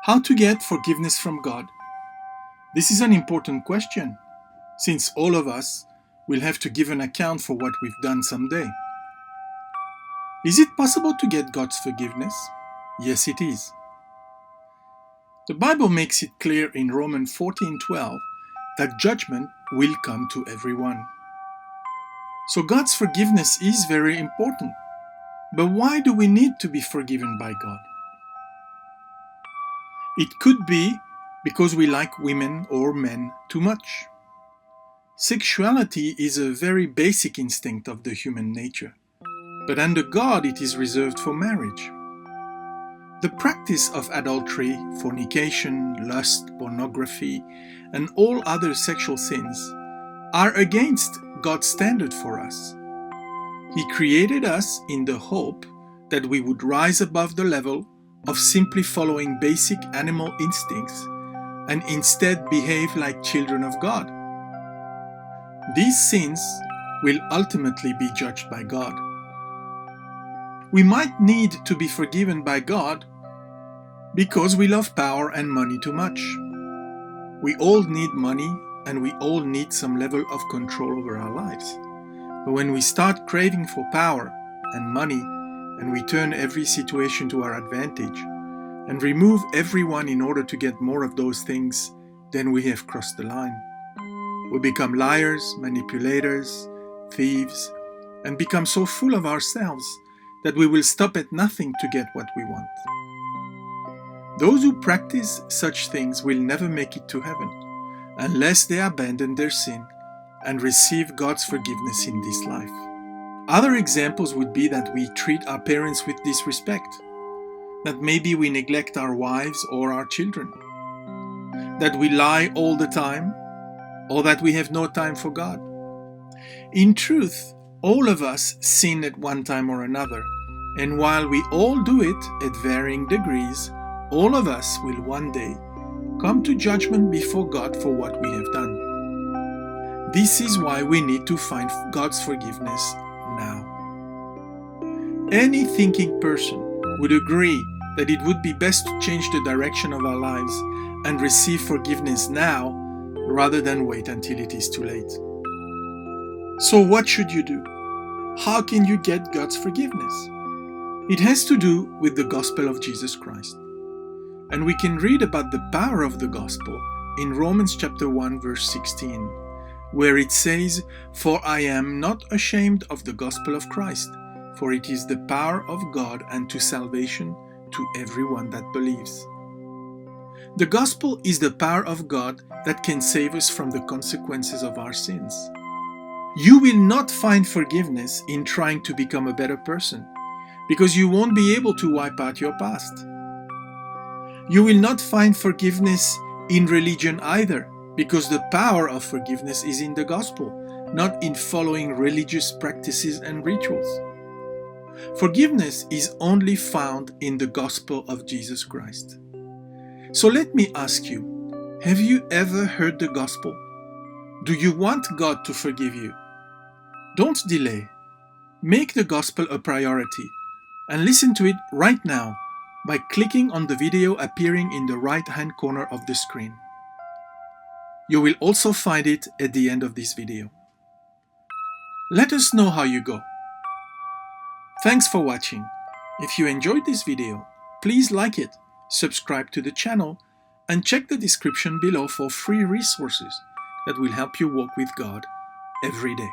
How to get forgiveness from God? This is an important question, since all of us will have to give an account for what we've done someday. Is it possible to get God's forgiveness? Yes, it is. The Bible makes it clear in Romans 14:12 that judgment will come to everyone. So God's forgiveness is very important. But why do we need to be forgiven by God? It could be because we like women or men too much. Sexuality is a very basic instinct of the human nature, but under God it is reserved for marriage. The practice of adultery, fornication, lust, pornography, and all other sexual sins are against God's standard for us. He created us in the hope that we would rise above the level of simply following basic animal instincts and instead behave like children of God. These sins will ultimately be judged by God. We might need to be forgiven by God because we love power and money too much. We all need money and we all need some level of control over our lives. But when we start craving for power and money and we turn every situation to our advantage and remove everyone in order to get more of those things, then we have crossed the line. We become liars, manipulators, thieves, and become so full of ourselves that we will stop at nothing to get what we want. Those who practice such things will never make it to heaven unless they abandon their sin and receive God's forgiveness in this life. Other examples would be that we treat our parents with disrespect, that maybe we neglect our wives or our children, that we lie all the time, or that we have no time for God. In truth, all of us sin at one time or another, and while we all do it at varying degrees, all of us will one day come to judgment before God for what we have done. This is why we need to find God's forgiveness now. Any thinking person would agree that it would be best to change the direction of our lives and receive forgiveness now rather than wait until it is too late. So what should you do? How can you get God's forgiveness? It has to do with the gospel of Jesus Christ. And we can read about the power of the gospel in Romans chapter 1 verse 16, where it says, "For I am not ashamed of the gospel of Christ, for it is the power of God unto salvation to everyone that believes." The gospel is the power of God that can save us from the consequences of our sins. You will not find forgiveness in trying to become a better person, because you won't be able to wipe out your past. You will not find forgiveness in religion either, because the power of forgiveness is in the gospel, not in following religious practices and rituals. Forgiveness is only found in the gospel of Jesus Christ. So let me ask you, have you ever heard the gospel? Do you want God to forgive you? Don't delay. Make the gospel a priority and listen to it right now by clicking on the video appearing in the right-hand corner of the screen. You will also find it at the end of this video. Let us know how you go. Thanks for watching. If you enjoyed this video, please like it, subscribe to the channel, and check the description below for free resources that will help you walk with God every day.